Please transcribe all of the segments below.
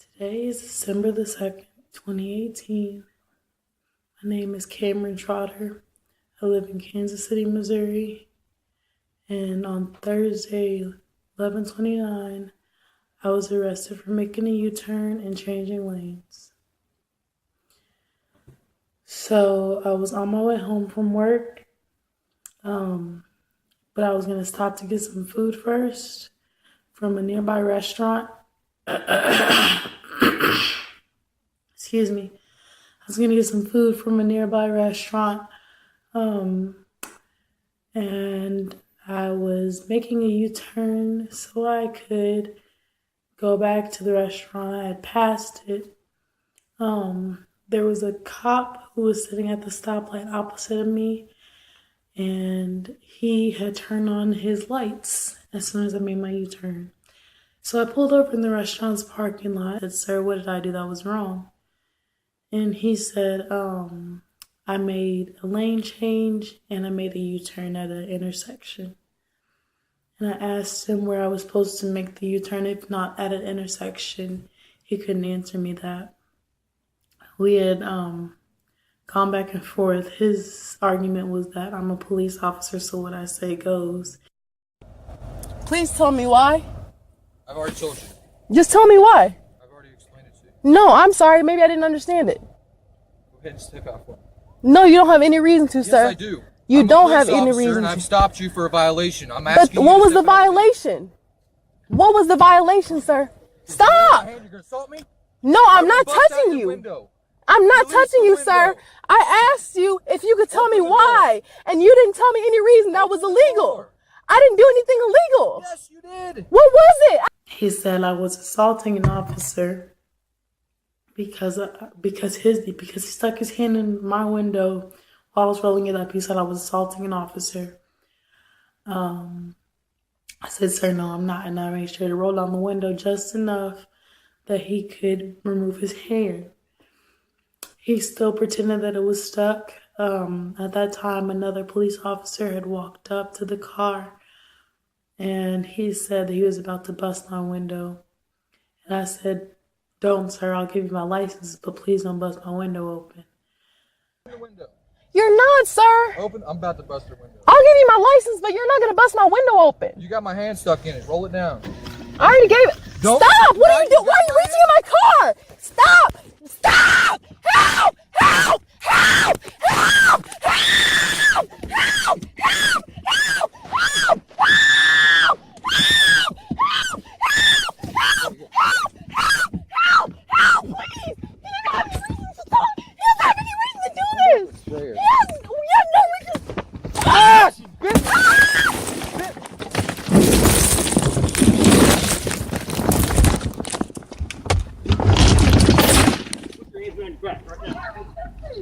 Today is December the 2nd, 2018. My name is Cameron Trotter. I live in Kansas City, Missouri. And on Thursday, 11/29, I was arrested for making a U-turn and changing lanes. So I was on my way home from work, but I was going to stop to get some food first from a nearby restaurant. Excuse me. I was going to get some food from a nearby restaurant, and I was making a U-turn so I could go back to the restaurant. I had passed it. There was a cop who was sitting at the stoplight opposite of me, and he had turned on his lights as soon as I made my U-turn. So I pulled over in the restaurant's parking lot and said, "Sir, what did I do that was wrong?" And he said, I made a lane change and I made a U-turn at an intersection. And I asked him where I was supposed to make the U-turn, if not at an intersection. He couldn't answer me that. We had gone back and forth. His argument was that I'm a police officer, so what I say goes. Please tell me why. I've already told you. Just tell me why. I've already explained it to you. No, I'm sorry. Maybe I didn't understand it. Go ahead and step out for me. No, you don't have any reason to, sir. Yes, I do. You I'm don't a have police any officer, reason and to. I've stopped you for a violation. I'm But asking you what to was the step out. violation? What was the violation, sir? Stop! You're gonna assault me? No, I'm not touching you. Window. I'm not Release touching the you, window. sir. I asked you if you could tell me Open the why, and you didn't tell me any reason that was illegal. door. I didn't do anything illegal. Yes, you did. What was it? He said I was assaulting an officer because he stuck his hand in my window while I was rolling it up. He said I was assaulting an officer. I said, "Sir, no, I'm not." And I made sure to roll down the window just enough that he could remove his hand. He still pretended that it was stuck. At that time, another police officer had walked up to the car, and he said that he was about to bust my window. And I said, "Don't, sir. I'll give you my license, but please don't bust my window open." Open the window. You're not, sir. Open. I'm about to bust your window. I'll give you my license, but you're not going to bust my window open. You got my hand stuck in it. Roll it down. I already gave it. Don't- Stop! What are you Now doing? Why are you reaching in my car? Stop! Stop! Help! Help! Help! Help! Help! Help! Help! Help! Help! Help! Help! Help! Please! He doesn't have any reason to talk. He doesn't have any reason to do this. There. He has no reason. Ah! She bit me.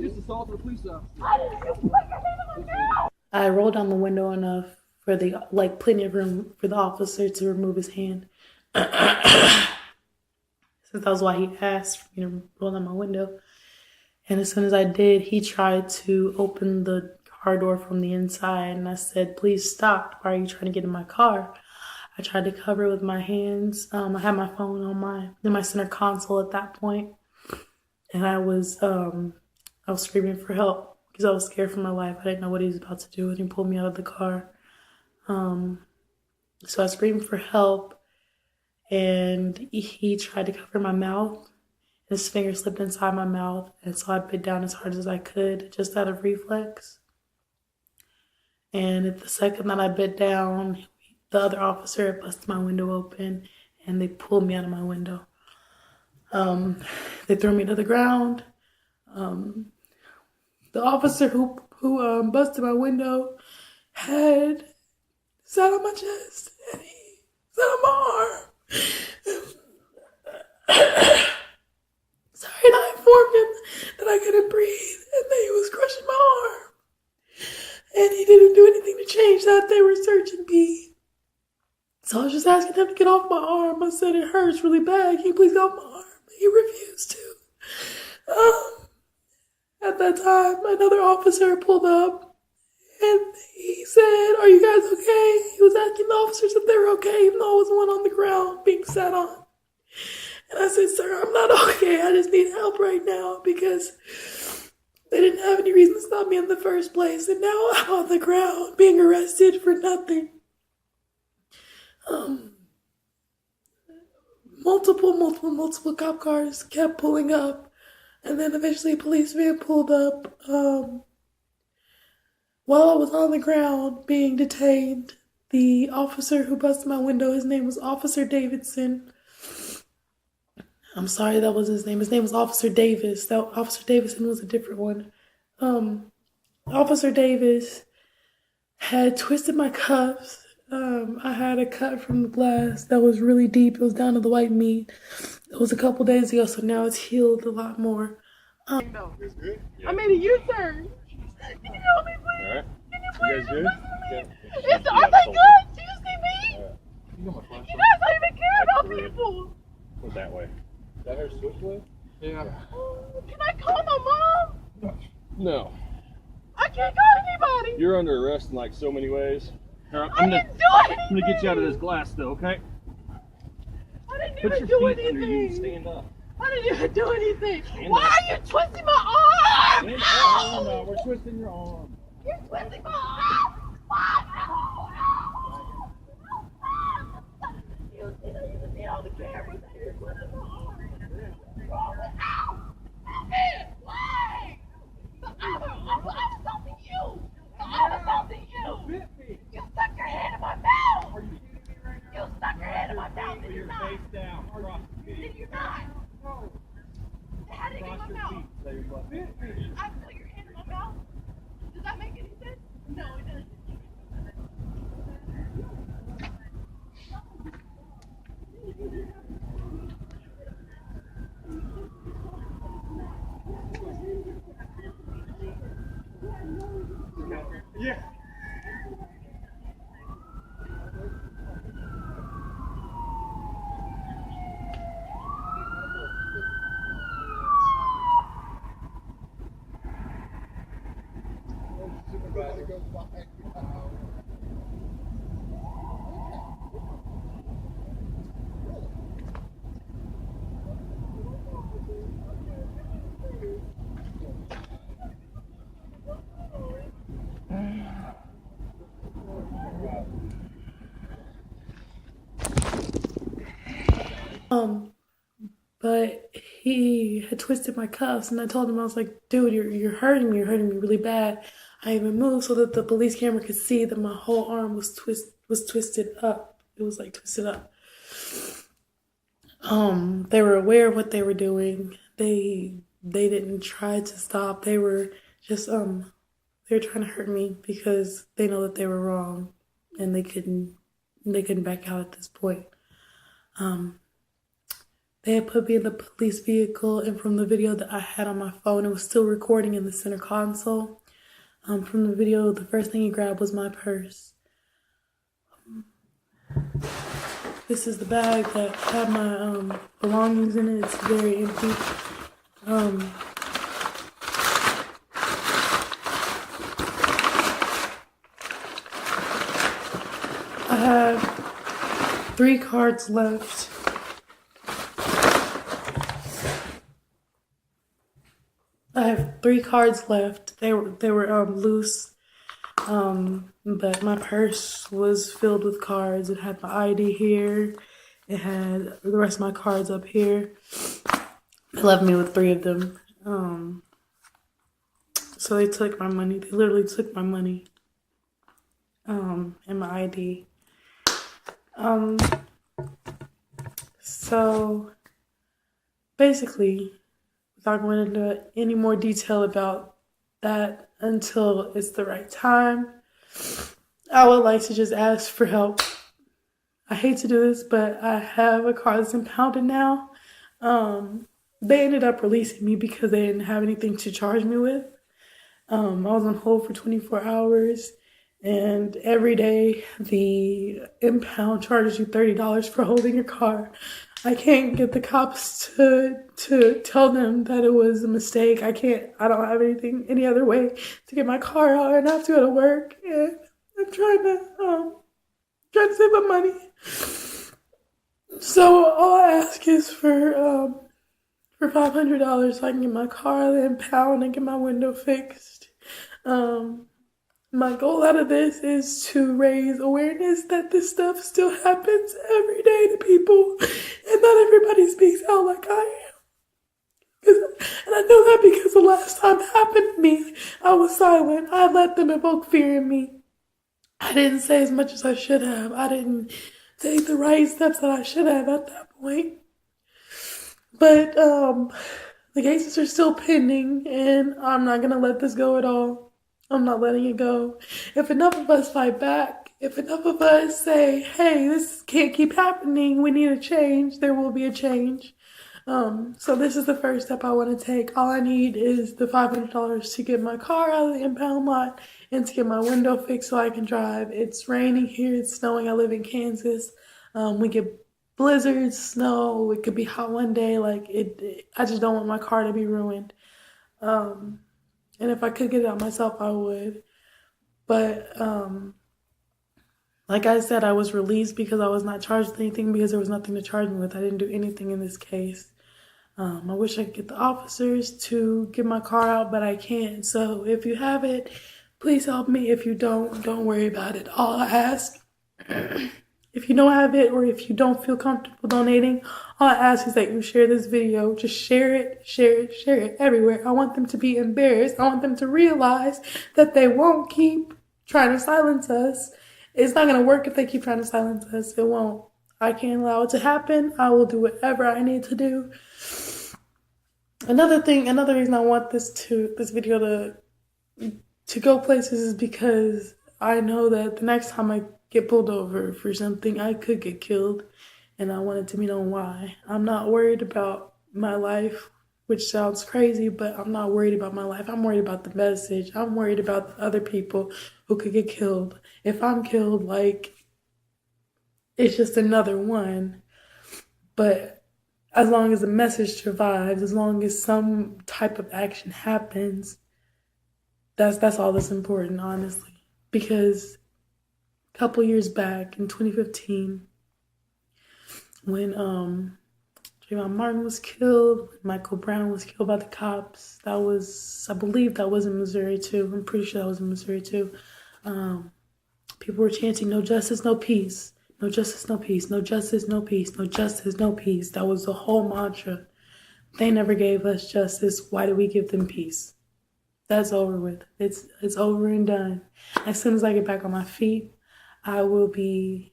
This is assault of a police officer. I rolled down the window enough for plenty of room for the officer to remove his hand. Since that was why he asked for me to roll down my window. And as soon as I did, he tried to open the car door from the inside. And I said, "Please stop. Why are you trying to get in my car?" I tried to cover it with my hands. I had my phone in my center console at that point. And I was screaming for help because I was scared for my life. I didn't know what he was about to do, and he pulled me out of the car. So I screamed for help, and he tried to cover my mouth. His finger slipped inside my mouth, and so I bit down as hard as I could, just out of reflex. And at the second that I bit down, the other officer had busted my window open, and they pulled me out of my window. They threw me to the ground. The officer who busted my window had sat on my chest, and he sat on my arm. Sorry, and I informed him that I couldn't breathe and that he was crushing my arm. And he didn't do anything to change that. They were searching me. So I was just asking him to get off my arm. I said, "It hurts really bad. Can you please get off my arm?" He refused to. At that time, another officer pulled up, and he said, "Are you guys okay?" He was asking the officers if they were okay, even though I was the one on the ground being sat on. And I said, sir, I'm not okay. I just need help right now because they didn't have any reason to stop me in the first place. And now I'm on the ground being arrested for nothing. Multiple cop cars kept pulling up. And then eventually a policeman pulled up while I was on the ground being detained. The officer who busted my window, his name was Officer Davidson. I'm sorry, that was his name. His name was Officer Davis. That Officer Davidson was a different one. Officer Davis had twisted my cuffs. I had a cut from the glass that was really deep. It was down to the white meat. It was a couple days ago, so now it's healed a lot more. It's good? Yeah. I made a U-turn. Can you help me, please? All right. Can you please listen to me? Are they good? Do you see me? You guys don't even care about people. What's that way? Is that her switchblade? Yeah. Can I call my mom? No. I can't call anybody. You're under arrest in like so many ways. I didn't do anything. I'm gonna get you out of this glass though, okay? I didn't Put even your do feet under you and anything. stand up. I didn't even do anything. Stand Why up. are you twisting my arm? Stand up. No, we're twisting your arm. You're twisting my arm. Why? No. You can see all the cameras that you're twisting my arm. Ow! Why? I was talking to you. I was talking to you. You stuck your hand in my mouth. You stuck your hand in my mouth. Did you not? Did you not? How did it get in my mouth? I put your hand in my mouth? Does that make any sense? No, it doesn't. Yeah. But he had twisted my cuffs, and I told him, I was like, dude, you're hurting me really bad. I even moved so that the police camera could see that my whole arm was twisted up. It was like twisted up. They were aware of what they were doing. They didn't try to stop. They were just they were trying to hurt me because they know that they were wrong, and they couldn't back out at this point. They had put me in the police vehicle, and from the video that I had on my phone, it was still recording in the center console. From the video, the first thing he grabbed was my purse. This is the bag that had my belongings in it. It's very empty. I have 3 cards left. I have 3 cards left. They were loose, but my purse was filled with cards. It had my ID here. It had the rest of my cards up here. They left me with 3 of them. So they took my money. They literally took my money, and my ID. So basically, without going into any more detail about that until it's the right time, I would like to just ask for help. I hate to do this, but I have a car that's impounded now. They ended up releasing me because they didn't have anything to charge me with. I was on hold for 24 hours, and every day the impound charges you $30 for holding your car. I can't get the cops to tell them that it was a mistake. I don't have any other way to get my car out, and I have to go to work, and I'm trying to save my money. So all I ask is for $500 so I can get my car out of the impound and get my window fixed. Um, my goal out of this is to raise awareness that this stuff still happens every day to people, and not everybody speaks out like I am. And I know that because the last time it happened to me, I was silent. I let them evoke fear in me. I didn't say as much as I should have. I didn't take the right steps that I should have at that point. But the cases are still pending, and I'm not gonna let this go at all. I'm not letting it go. If enough of us fight back, if enough of us say, hey, this can't keep happening, we need a change, there will be a change. So this is the first step I want to take. All I need is the $500 to get my car out of the impound lot and to get my window fixed so I can drive. It's raining here, it's snowing. I live in Kansas. We get blizzards, snow. It could be hot one day. I just don't want my car to be ruined. And if I could get it out myself, I would. But like I said, I was released because I was not charged with anything because there was nothing to charge me with. I didn't do anything in this case. I wish I could get the officers to get my car out, but I can't. So if you have it, please help me. If you don't worry about it. All I ask, if you don't have it or if you don't feel comfortable donating, all I ask is that you share this video. Just share it, share it, share it everywhere. I want them to be embarrassed. I want them to realize that they won't keep trying to silence us. It's not going to work if they keep trying to silence us. It won't. I can't allow it to happen. I will do whatever I need to do. Another reason I want this video to go places is because I know that the next time I get pulled over for something, I could get killed, and I want it to be known why. I'm not worried about my life, which sounds crazy, but I'm not worried about my life. I'm worried about the message. I'm worried about the other people who could get killed. If I'm killed, it's just another one. But as long as the message survives, as long as some type of action happens, that's all that's important, honestly. Because a couple years back in 2015, when Trayvon Martin was killed, Michael Brown was killed by the cops. I believe that was in Missouri too. I'm pretty sure that was in Missouri too. People were chanting, no justice, no peace. No justice, no peace. No justice, no peace. No justice, no peace. That was the whole mantra. They never gave us justice. Why do we give them peace? That's over with. It's over and done. As soon as I get back on my feet, I will be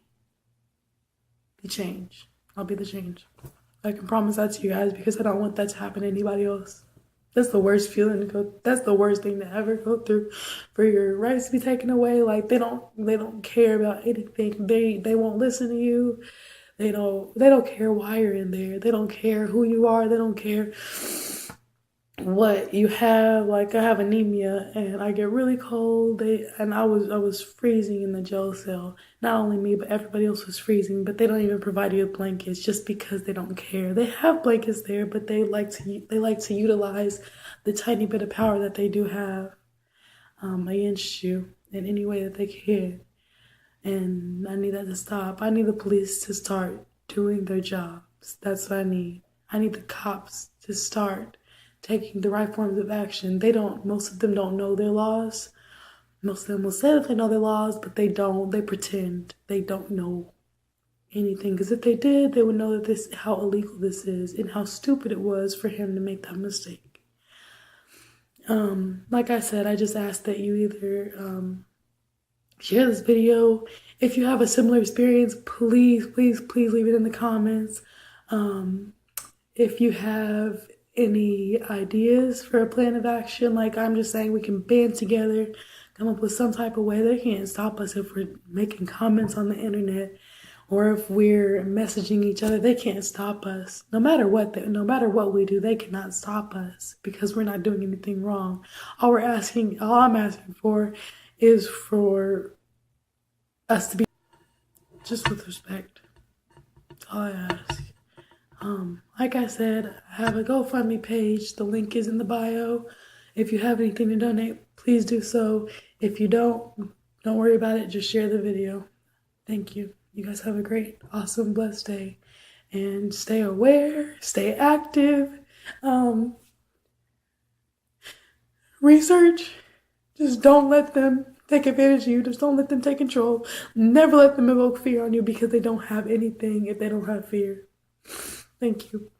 the change. I'll be the change. I can promise that to you guys because I don't want that to happen to anybody else. That's the worst feeling to go. That's the worst thing to ever go through, for your rights to be taken away. Like they don't care about anything. They won't listen to you. They don't care why you're in there. They don't care who you are. They don't care what you have. Like I have anemia and I get really cold. I was freezing in the jail cell. Not only me, but everybody else was freezing. But they don't even provide you with blankets just because they don't care. They have blankets there, but they like to utilize the tiny bit of power that they do have against you in any way that they can. And I need that to stop. I need the police to start doing their jobs. That's what I need. I need the cops to start taking the right forms of action. Most of them don't know their laws. Most of them will say that they know their laws, but they don't. They pretend they don't know anything. Because if they did, they would know that how illegal this is and how stupid it was for him to make that mistake. Like I said, I just ask that you either share this video. If you have a similar experience, please leave it in the comments. If you have any ideas for a plan of action, like I'm just saying, we can band together, come up with some type of way. They can't stop us if we're making comments on the internet or if we're messaging each other. They can't stop us. No matter what we do, they cannot stop us because we're not doing anything wrong. All I'm asking for is for us to be just with respect. That's all I ask. Like I said, I have a GoFundMe page. The link is in the bio. If you have anything to donate, please do so. If you don't worry about it. Just share the video. Thank you. You guys have a great, awesome, blessed day. and stay aware, stay active, research. Just don't let them take advantage of you. Just don't let them take control. Never let them evoke fear on you because they don't have anything if they don't have fear. Thank you.